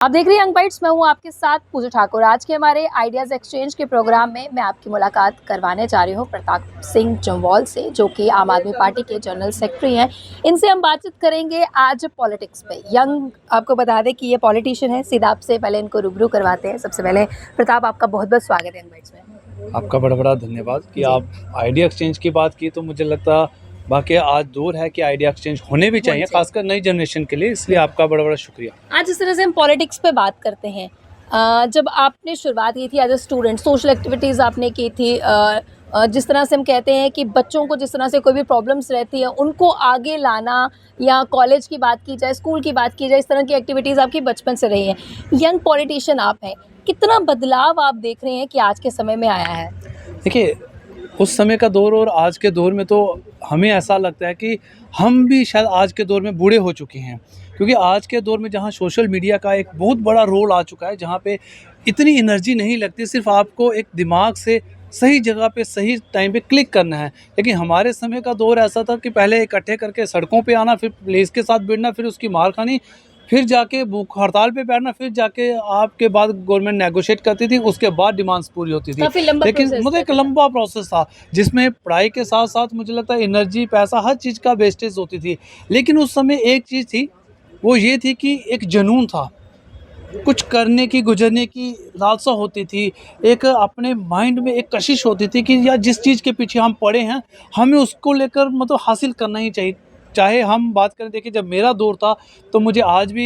आप देख रही हैं यंग बाइट्स। मैं हूं आपके साथ पूजा ठाकुर। आज के हमारे आइडियाज़ एक्सचेंज के प्रोग्राम में मैं आपकी मुलाकात करवाने जा रही हूं प्रताप सिंह जम्वाल से, जो कि आम आदमी पार्टी के जनरल सेक्रेटरी हैं। इनसे हम बातचीत करेंगे आज पॉलिटिक्स पे। यंग आपको बता दें कि ये पॉलिटिशियन है। सीधा आपसे पहले इनको रूबरू करवाते हैं। सबसे पहले प्रताप, आपका बहुत बहुत स्वागत है यंग बाइट्स में। आपका बड़ा बड़ा धन्यवाद कि आप आइडिया एक्सचेंज की बात की। तो मुझे लगता बाकी आज दौर है कि आइडिया एक्सचेंज होने भी चाहिए, खासकर नई जनरेशन के लिए। इसलिए आपका बड़ा बड़ा शुक्रिया। आज इस तरह से हम पॉलिटिक्स पे बात करते हैं। जब आपने शुरुआत की थी as a student, social activities आपने की थी, जिस तरह से हम कहते हैं कि बच्चों को जिस तरह से कोई भी प्रॉब्लम्स रहती है उनको आगे लाना, या कॉलेज की बात की जाए, स्कूल की बात की जाए, इस तरह की एक्टिविटीज़ आपकी बचपन से रही हैं। यंग पॉलिटिशियन आप हैं, कितना बदलाव आप देख रहे हैं कि आज के समय में आया है? देखिए, उस समय का दौर और आज के दौर में तो हमें ऐसा लगता है कि हम भी शायद आज के दौर में बूढ़े हो चुके हैं, क्योंकि आज के दौर में जहाँ सोशल मीडिया का एक बहुत बड़ा रोल आ चुका है, जहाँ पे इतनी एनर्जी नहीं लगती, सिर्फ आपको एक दिमाग से सही जगह पे सही टाइम पे क्लिक करना है। लेकिन हमारे समय का दौर ऐसा था कि पहले इकट्ठे करके सड़कों पे आना, फिर पुलिस के साथ भिड़ना, फिर उसकी मार खानी, फिर जाके भूख हड़ताल पे बैठना, फिर जाके आपके बाद गवर्नमेंट नेगोशिएट करती थी, उसके बाद डिमांड्स पूरी होती थी। काफ़ी लंबा लेकिन प्रोसेस मतलब एक था। लंबा प्रोसेस था, जिसमें पढ़ाई के साथ साथ मुझे लगता है एनर्जी, पैसा, हर चीज़ का वेस्टेज होती थी। लेकिन उस समय एक चीज़ थी, वो ये थी कि एक जुनून था, कुछ करने की, गुजरने की लालसा होती थी। एक अपने माइंड में एक कशिश होती थी कि यार जिस चीज़ के पीछे हम पड़े हैं, हमें उसको लेकर मतलब हासिल करना ही चाहिए। चाहे हम बात करें, देखिए जब मेरा दौर था तो मुझे आज भी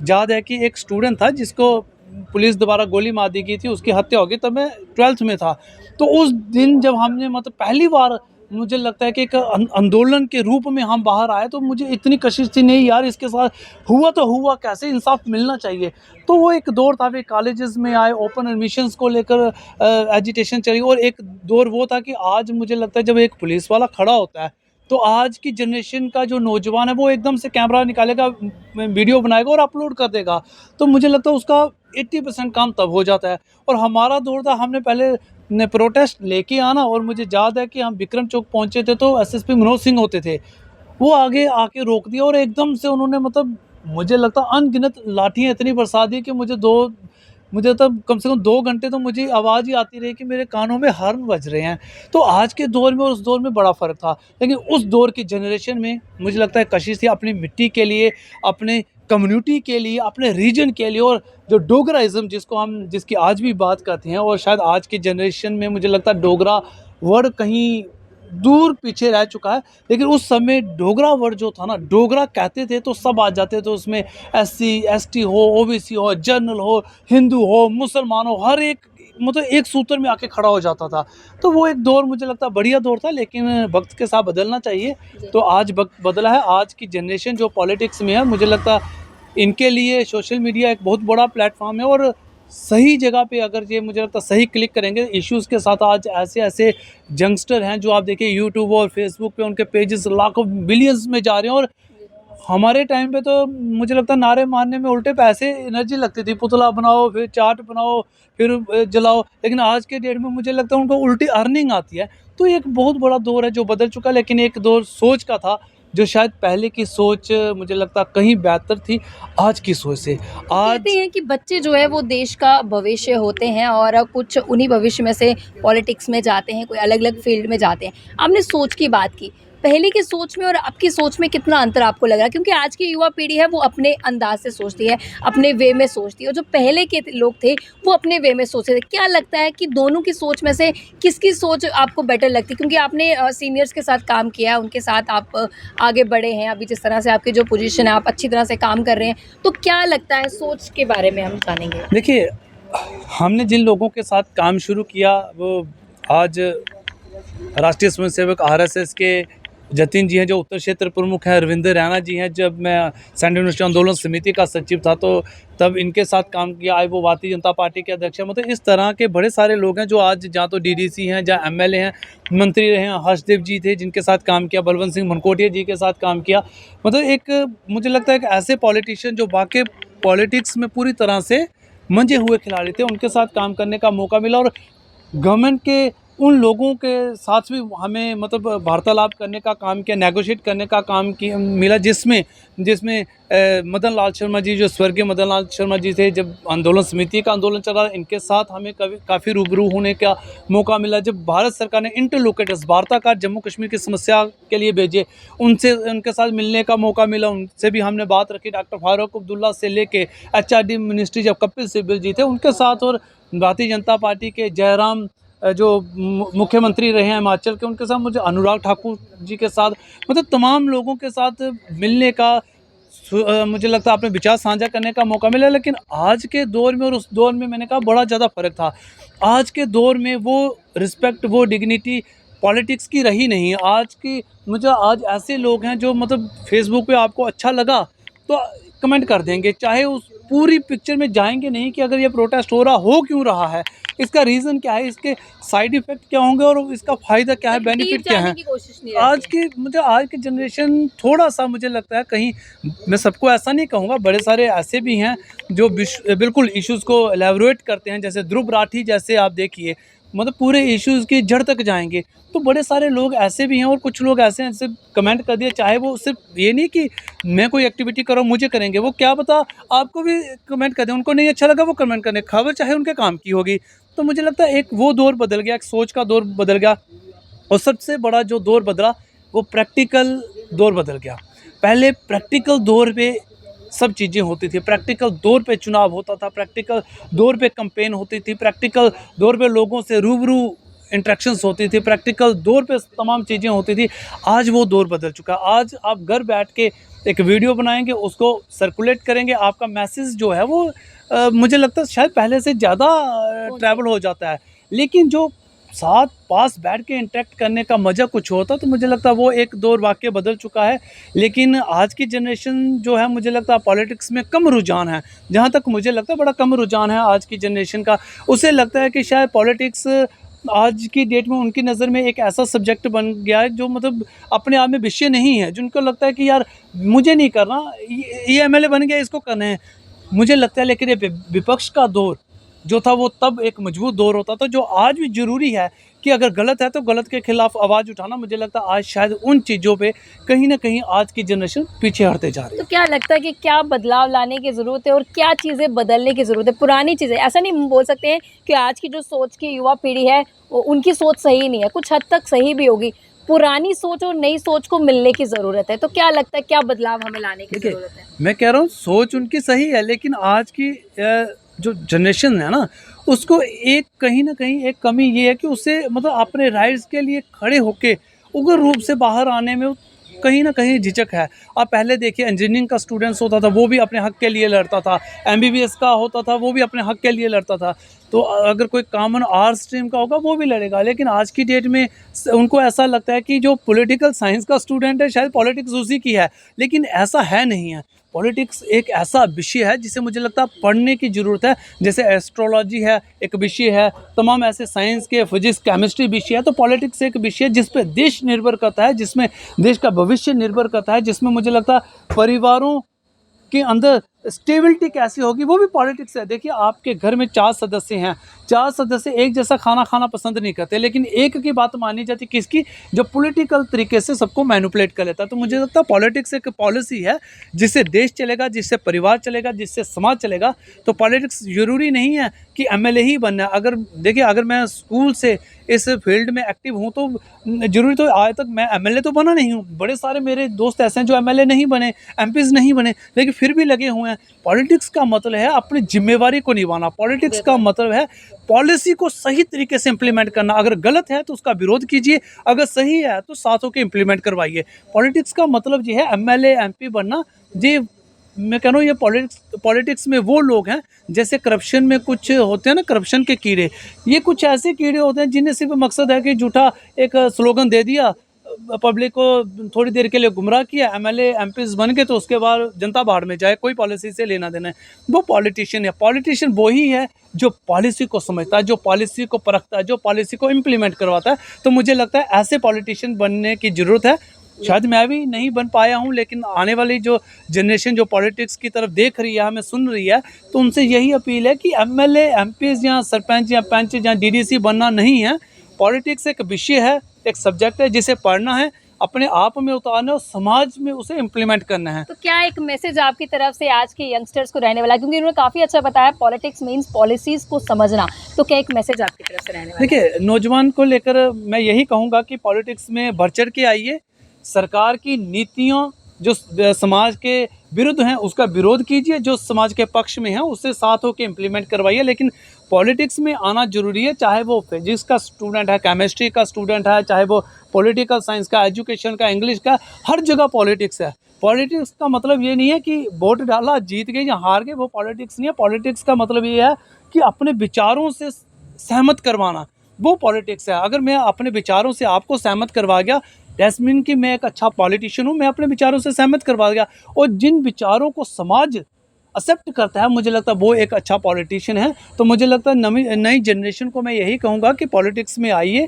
याद है कि एक स्टूडेंट था जिसको पुलिस द्वारा गोली मार दी गई थी, उसकी हत्या हो गई, तब मैं 12th में था। तो उस दिन जब हमने मतलब पहली बार, मुझे लगता है कि एक आंदोलन के रूप में हम बाहर आए, तो मुझे इतनी कशिश थी, नहीं यार इसके साथ हुआ तो हुआ कैसे, इंसाफ मिलना चाहिए। तो वो एक दौर था, फिर कॉलेजेस में आए, ओपन एडमिशन्स को लेकर एजिटेशन चली। और एक दौर वो था कि आज मुझे लगता है जब एक पुलिस वाला खड़ा होता है, तो आज की जनरेशन का जो नौजवान है वो एकदम से कैमरा निकालेगा, वीडियो बनाएगा और अपलोड कर देगा। तो मुझे लगता है उसका 80% काम तब हो जाता है। और हमारा दौर था, हमने पहले ने प्रोटेस्ट लेके आना, और मुझे याद है कि हम विक्रम चौक पहुंचे थे तो एसएसपी मनोज सिंह होते थे, वो आगे आके रोक दिया, और एकदम से उन्होंने मतलब मुझे लगता है अनगिनत लाठियाँ इतनी बरसा दी कि मुझे तब कम से कम 2 घंटे तो मुझे आवाज़ ही आती रही कि मेरे कानों में हॉर्न बज रहे हैं। तो आज के दौर में और उस दौर में बड़ा फ़र्क था। लेकिन उस दौर की जनरेशन में मुझे लगता है कशिश थी अपनी मिट्टी के लिए, अपने कम्युनिटी के लिए, अपने रीजन के लिए। और जो डोगराइज़्म जिसकी आज भी बात करते हैं, और शायद आज की जनरेशन में मुझे लगता है डोगरा वर्ड कहीं दूर पीछे रह चुका है। लेकिन उस समय डोगरा वर्ड जो था ना, डोगरा कहते थे तो सब आ जाते थे उसमें, एससी एसटी हो, ओबीसी हो, जनरल हो, हिंदू हो, मुसलमान हो, हर एक मतलब एक सूत्र में आके खड़ा हो जाता था। तो वो एक दौर मुझे लगता है बढ़िया दौर था, लेकिन वक्त के साथ बदलना चाहिए। तो आज वक्त बदला है, आज की जनरेशन जो पॉलिटिक्स में है, मुझे लगता है इनके लिए सोशल मीडिया एक बहुत बड़ा प्लेटफॉर्म है। और सही जगह पे अगर ये मुझे लगता है सही क्लिक करेंगे इश्यूज़ के साथ, आज ऐसे ऐसे यंगस्टर हैं जो आप देखिए यूट्यूब और फेसबुक पे उनके पेजेस लाखों बिलियंस में जा रहे हैं। और हमारे टाइम पे तो मुझे लगता है नारे मारने में उल्टे पैसे एनर्जी लगती थी, पुतला बनाओ, फिर चार्ट बनाओ, फिर जलाओ। लेकिन आज के डेट में मुझे लगता है उनको उल्टी अर्निंग आती है। तो ये एक बहुत बड़ा दौर है जो बदल चुका है। लेकिन एक दौर सोच का था, जो शायद पहले की सोच मुझे लगता है कहीं बेहतर थी आज की सोच से। कहते आज हैं कि बच्चे जो है वो देश का भविष्य होते हैं, और कुछ उन्हीं भविष्य में से पॉलिटिक्स में जाते हैं, कोई अलग अलग फील्ड में जाते हैं। आपने सोच की बात की, पहले की सोच में और अब की सोच में कितना अंतर आपको लग रहा है? क्योंकि आज की युवा पीढ़ी है वो अपने अंदाज से सोचती है, अपने वे में सोचती है, और जो पहले के लोग थे वो अपने वे में सोचते थे। क्या लगता है कि दोनों की सोच में से किसकी सोच आपको बेटर लगती है? क्योंकि आपने सीनियर्स के साथ काम किया है, उनके साथ आप आगे बढ़े हैं, अभी जिस तरह से आपकी जो पोजीशन है आप अच्छी तरह से काम कर रहे हैं, तो क्या लगता है सोच के बारे में हम जानेंगे? देखिए, हमने जिन लोगों के साथ काम शुरू किया, वो आज राष्ट्रीय स्वयंसेवक आरएसएस के जतिन जी हैं, जो उत्तर क्षेत्र प्रमुख हैं, रविंद्र रैना जी हैं। जब मैं सेंट्रल यूनिवर्सिटी आंदोलन समिति का सचिव था तो तब इनके साथ काम किया। आज वो भारतीय जनता पार्टी के अध्यक्ष हैं। मतलब इस तरह के बड़े सारे लोग हैं जो आज जहाँ तो डीडीसी हैं, जहाँ एमएलए हैं, मंत्री रहे हैं। हर्षदेव जी थे जिनके साथ काम किया, बलवंत सिंह मनकोटिया जी के साथ काम किया। मतलब एक मुझे लगता है कि ऐसे पॉलिटिशियन जो वाकई पॉलिटिक्स में पूरी तरह से मंजे हुए खिलाड़ी थे, उनके साथ काम करने का मौका मिला। और गवर्नमेंट के उन लोगों के साथ भी हमें मतलब वार्तालाप करने का काम किया, नेगोशिएट करने का काम किया मिला, जिसमें जिसमें मदन लाल शर्मा जी, जो स्वर्गीय मदन लाल शर्मा जी थे, जब आंदोलन समिति का आंदोलन चला, इनके साथ हमें काफ़ी रूबरू होने का मौका मिला। जब भारत सरकार ने इंटरलोकेटर्स, वार्ताकार जम्मू कश्मीर की समस्या के लिए भेजे, उनसे उनके साथ मिलने का मौका मिला, उनसे भी हमने बात रखी। डॉक्टर फारूक अब्दुल्ला से लेके एचआरडी मिनिस्ट्री जब कपिल सिब्बल जी थे उनके साथ, और भारतीय जनता पार्टी के जयराम जो मुख्यमंत्री रहे हैं हिमाचल के, उनके साथ, मुझे अनुराग ठाकुर जी के साथ, मतलब तमाम लोगों के साथ मिलने का मुझे लगता है अपने विचार साझा करने का मौका मिला। लेकिन आज के दौर में और उस दौर में मैंने कहा बड़ा ज़्यादा फ़र्क था। आज के दौर में वो रिस्पेक्ट, वो डिग्निटी पॉलिटिक्स की रही नहीं है। आज ऐसे लोग हैं जो मतलब फेसबुक पे आपको अच्छा लगा तो कमेंट कर देंगे, चाहे उस पूरी पिक्चर में जाएंगे नहीं कि अगर ये प्रोटेस्ट हो क्यों रहा है, इसका रीज़न क्या है, इसके साइड इफ़ेक्ट क्या होंगे और इसका फ़ायदा क्या है, बेनिफिट क्या है। आज की जनरेशन थोड़ा-सा मुझे लगता है कहीं, मैं सबको ऐसा नहीं कहूँगा, बड़े सारे ऐसे भी हैं जो बिल्कुल इश्यूज़ को एलैबोरेट करते हैं, जैसे ध्रुव राठी जैसे आप देखिए, मतलब पूरे इश्यूज़ की जड़ तक जाएँगे। तो बड़े सारे लोग ऐसे भी हैं और कुछ लोग ऐसे हैं जैसे कमेंट कर दिए, चाहे वो सिर्फ ये नहीं कि मैं कोई एक्टिविटी कर रहा हूँ मुझे करेंगे, वो क्या पता आपको भी कमेंट कर दें, उनको नहीं अच्छा लगा वो कमेंट करें, खबर चाहे उनके काम की होगी। तो मुझे लगता है एक वो दौर बदल गया, एक सोच का दौर बदल गया, और सबसे बड़ा जो दौर बदला वो प्रैक्टिकल दौर बदल गया। पहले प्रैक्टिकल दौर पे सब चीज़ें होती थी, प्रैक्टिकल दौर पे चुनाव होता था, प्रैक्टिकल दौर पे कैंपेन होती थी, प्रैक्टिकल दौर पे लोगों से रूबरू इंटरेक्शंस होती थी, प्रैक्टिकल दौर पे तमाम चीज़ें होती थी। आज वो दौर बदल चुका है। आज आप घर बैठ के एक वीडियो बनाएंगे, उसको सर्कुलेट करेंगे, आपका मैसेज जो है वो मुझे लगता है शायद पहले से ज़्यादा ट्रैवल हो जाता है। लेकिन जो साथ पास बैठ के इंटरेक्ट करने का मज़ा कुछ होता, तो मुझे लगता है वो एक दौर वाक़ई बदल चुका है। लेकिन आज की जनरेशन जो है, मुझे लगता है पॉलिटिक्स में कम रुझान है, जहाँ तक मुझे लगता है बड़ा कम रुझान है आज की जनरेशन का। उसे लगता है कि शायद पॉलिटिक्स आज की डेट में उनकी नज़र में एक ऐसा सब्जेक्ट बन गया है जो मतलब अपने आप में विषय नहीं है, जिनको लगता है कि यार मुझे नहीं करना, ये एमएलए बन गया इसको करना है। मुझे लगता है लेकिन ये विपक्ष का दौर जो था वो तब एक मजबूत दौर होता था, जो आज भी ज़रूरी है कि अगर गलत है तो गलत के खिलाफ आवाज़ उठाना। मुझे लगता है आज शायद उन चीज़ों पे कहीं ना कहीं आज की जनरेशन पीछे हटते जा रही है। तो क्या लगता है कि क्या बदलाव लाने की ज़रूरत है और क्या चीज़ें बदलने की ज़रूरत है? पुरानी चीज़ें, ऐसा नहीं बोल सकते हैं कि आज की जो सोच की युवा पीढ़ी है उनकी सोच सही नहीं है, कुछ हद तक सही भी होगी। पुरानी सोच और नई सोच को मिलने की ज़रूरत है। तो क्या लगता है क्या बदलाव हमें लाने की देखिए, ज़रूरत है? मैं कह रहा हूँ सोच उनकी सही है, लेकिन आज की जो जनरेशन है ना, उसको एक कहीं न कहीं एक कमी ये है कि उसे मतलब अपने राइट्स के लिए खड़े होके उग्र रूप से बाहर आने में कहीं न कहीं झिझक है। आप पहले देखिए, इंजीनियरिंग का स्टूडेंट्स होता था वो भी अपने हक के लिए लड़ता था, एमबीबीएस का होता था वो भी अपने हक के लिए लड़ता था। तो अगर कोई कॉमन आर्ट्स स्ट्रीम का होगा वो भी लड़ेगा। लेकिन आज की डेट में उनको ऐसा लगता है कि जो पॉलिटिकल साइंस का स्टूडेंट है शायद पॉलिटिक्स उसी की है, लेकिन ऐसा है नहीं है। पॉलिटिक्स एक ऐसा विषय है जिसे मुझे लगता है पढ़ने की ज़रूरत है। जैसे एस्ट्रोलॉजी है, एक विषय है, तमाम ऐसे साइंस के, फिजिक्स, केमिस्ट्री विषय है, तो पॉलिटिक्स एक विषय है जिस पे देश निर्भर करता है, जिसमें देश का भविष्य निर्भर करता है, जिसमें मुझे लगता है परिवारों के अंदर स्टेबिलिटी कैसी होगी वो भी पॉलिटिक्स है। देखिए, आपके घर में 4 सदस्य हैं, 4 सदस्य एक जैसा खाना खाना पसंद नहीं करते, लेकिन एक की बात मानी जाती किसकी, जो पॉलिटिकल तरीके से सबको मैनिपुलेट कर लेता है। तो मुझे लगता है पॉलिटिक्स एक पॉलिसी है जिससे देश चलेगा, जिससे परिवार चलेगा, जिससे समाज चलेगा। तो पॉलिटिक्स ज़रूरी नहीं है कि एमएलए ही बनना है। अगर देखिए, अगर मैं स्कूल से इस फील्ड में एक्टिव हूँ तो ज़रूरी तो आज तक मैं एमएलए तो बना नहीं हूँ। बड़े सारे मेरे दोस्त ऐसे हैं जो एमएलए नहीं बने, एमपीज़ नहीं बने, लेकिन फिर भी लगे हुए हैं। पॉलिटिक्स का मतलब है अपनी जिम्मेवारी को निभाना। पॉलिटिक्स का मतलब है पॉलिसी को सही तरीके से इम्प्लीमेंट करना। अगर गलत है तो उसका विरोध कीजिए, अगर सही है तो साथ होकर इम्प्लीमेंट करवाइए। पॉलिटिक्स का मतलब ये है एमएलए एमपी बनना। जी, मैं कह रहा हूँ ये पॉलिटिक्स में वो लोग हैं जैसे करप्शन में कुछ होते हैं ना, करप्शन के कीड़े, ये कुछ ऐसे कीड़े होते हैं जिन्हें सिर्फ मकसद है कि झूठा एक स्लोगन दे दिया, पब्लिक को थोड़ी देर के लिए गुमराह किया, एमएलए एमपीज़ बन गए, तो उसके बाद जनता बाढ़ में जाए, कोई पॉलिसी से लेना देना है। वो पॉलिटिशियन है। पॉलिटिशियन वही है जो पॉलिसी को समझता है, जो पॉलिसी को परखता है, जो पॉलिसी को इम्प्लीमेंट करवाता है। तो मुझे लगता है ऐसे पॉलिटिशियन बनने की ज़रूरत है। शायद मैं भी नहीं बन पाया हूँ, लेकिन आने वाली जो जनरेशन जो पॉलिटिक्स की तरफ देख रही है, हमें सुन रही है, तो उनसे यही अपील है कि एमएलए एमपीज़ या सरपंच या पंच या डीडीसी बनना नहीं है, पॉलिटिक्स एक विषय है, एक सब्जेक्ट है जिसे पढ़ना है, अपने आप में उतारना है और समाज में उसे इम्प्लीमेंट करना है। तो क्या एक मैसेज आपकी तरफ से आज के यंगस्टर्स को रहने वाला है, क्योंकि उन्होंने काफ़ी अच्छा बताया पॉलिटिक्स मीन्स पॉलिसीज़ को समझना, तो क्या एक मैसेज आपकी तरफ से रहने वाला है? देखिए, नौजवान को लेकर मैं यही कहूँगा कि पॉलिटिक्स में बढ़-चढ़ के आइए, सरकार की नीतियों जो समाज के विरुद्ध हैं उसका विरोध कीजिए, जो समाज के पक्ष में हैं उससे साथ होके इम्प्लीमेंट करवाइए। लेकिन पॉलिटिक्स में आना ज़रूरी है, चाहे वो फिजिक्स का स्टूडेंट है, केमिस्ट्री का स्टूडेंट है, चाहे वो पॉलिटिकल साइंस का, एजुकेशन का, इंग्लिश का, हर जगह पॉलिटिक्स है। पॉलिटिक्स का मतलब ये नहीं है कि वोट डाला, जीत गए या हार गए, वो पॉलिटिक्स नहीं है। पॉलिटिक्स का मतलब ये है कि अपने विचारों से सहमत करवाना, वो पॉलिटिक्स है। अगर मैं अपने विचारों से आपको सहमत करवा गया, दैट्स मीन कि मैं एक अच्छा पॉलिटिशियन हूँ, मैं अपने विचारों से सहमत करवा गया। और जिन विचारों को समाज एक्सेप्ट करता है, मुझे लगता है वो एक अच्छा पॉलिटिशियन है। तो मुझे लगता है नई जनरेशन को मैं यही कहूँगा कि पॉलिटिक्स में आइए,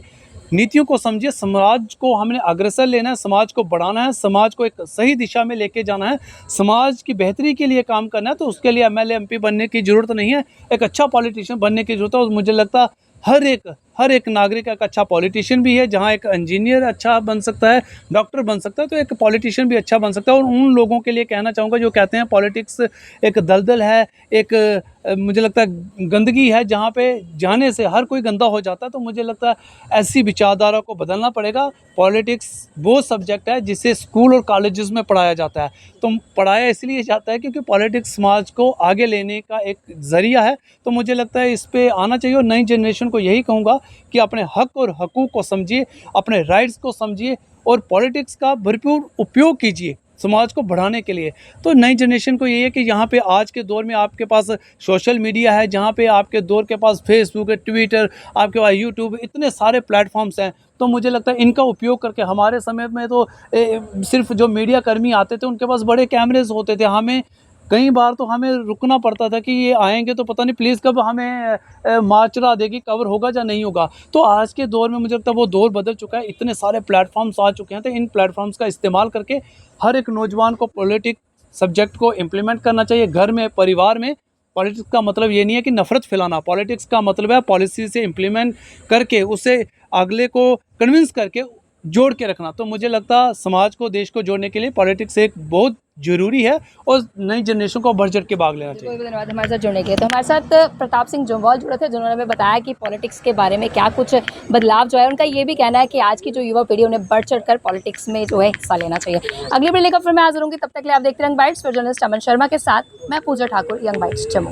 नीतियों को समझिए, समाज को हमने अग्रसर लेना है, समाज को बढ़ाना है, समाज को एक सही दिशा में लेके जाना है, समाज की बेहतरी के लिए काम करना है। तो उसके लिए एमएलए, एमपी बनने की ज़रूरत नहीं है, एक अच्छा पॉलिटिशियन बनने की ज़रूरत है। और मुझे लगता है हर एक नागरिक एक अच्छा पॉलिटिशियन भी है। जहाँ एक इंजीनियर अच्छा बन सकता है, डॉक्टर बन सकता है, तो एक पॉलिटिशियन भी अच्छा बन सकता है। और उन लोगों के लिए कहना चाहूँगा जो कहते हैं पॉलिटिक्स एक दलदल है, एक मुझे लगता है गंदगी है, जहाँ पे जाने से हर कोई गंदा हो जाता है। तो मुझे लगता है ऐसी विचारधारा को बदलना पड़ेगा। पॉलिटिक्स वो सब्जेक्ट है जिसे स्कूल और कॉलेजेस में पढ़ाया जाता है। तो पढ़ाया इसलिए जाता है क्योंकि पॉलिटिक्स समाज को आगे लेने का एक ज़रिया है। तो मुझे लगता है इस पे आना चाहिए। और नई जनरेशन को यही कहूँगा कि अपने हक और हकूक़ को समझिए, अपने राइट्स को समझिए और पॉलिटिक्स का भरपूर उपयोग कीजिए समाज को बढ़ाने के लिए। तो नई जनरेशन को यही है कि यहाँ पे आज के दौर में आपके पास सोशल मीडिया है, जहाँ पे आपके दौर के पास फेसबुक है, ट्विटर, आपके पास यूट्यूब, इतने सारे प्लेटफॉर्म्स हैं। तो मुझे लगता है इनका उपयोग करके, हमारे समय में तो सिर्फ जो मीडिया कर्मी आते थे उनके पास बड़े कैमरेज होते थे, हमें कई बार तो हमें रुकना पड़ता था कि ये आएंगे तो पता नहीं पुलिस कब हमें मार चढ़ा देगी, कवर होगा या नहीं होगा। तो आज के दौर में मुझे लगता है वो दौर बदल चुका है, इतने सारे प्लेटफॉर्म्स आ चुके हैं। तो इन प्लेटफॉर्म्स का इस्तेमाल करके हर एक नौजवान को पॉलिटिक्स सब्जेक्ट को इम्प्लीमेंट करना चाहिए, घर में, परिवार में। पॉलिटिक्स का मतलब ये नहीं है कि नफरत फैलाना, पॉलिटिक्स का मतलब है पॉलिसी से इम्प्लीमेंट करके उसे अगले को कन्विंस करके जोड़ के रखना। तो मुझे लगता है समाज को, देश को जोड़ने के लिए पॉलिटिक्स एक बहुत ज़रूरी है और नई जनरेशन को बढ़ चढ़ के भाग लेना चाहिए। बहुत बहुत धन्यवाद हमारे साथ जुड़ने के लिए। तो हमारे साथ प्रताप सिंह जम्वाल जुड़े थे, जिन्होंने हमें बताया कि पॉलिटिक्स के बारे में क्या कुछ बदलाव जो है। उनका ये भी कहना है कि आज की जो युवा पीढ़ी उन्हें बढ़ चढ़ कर पॉलिटिक्स में जो है हिस्सा लेना चाहिए। अगली पीढ़ी लेकर फिर मैं हाजिर होंगी, तब तक के लिए आप देखते रहेंगे बाइट्स। फिर जर्नलिस्ट अमन शर्मा के साथ मैं पूजा ठाकुर, यंग बाइट्स, जम्मू।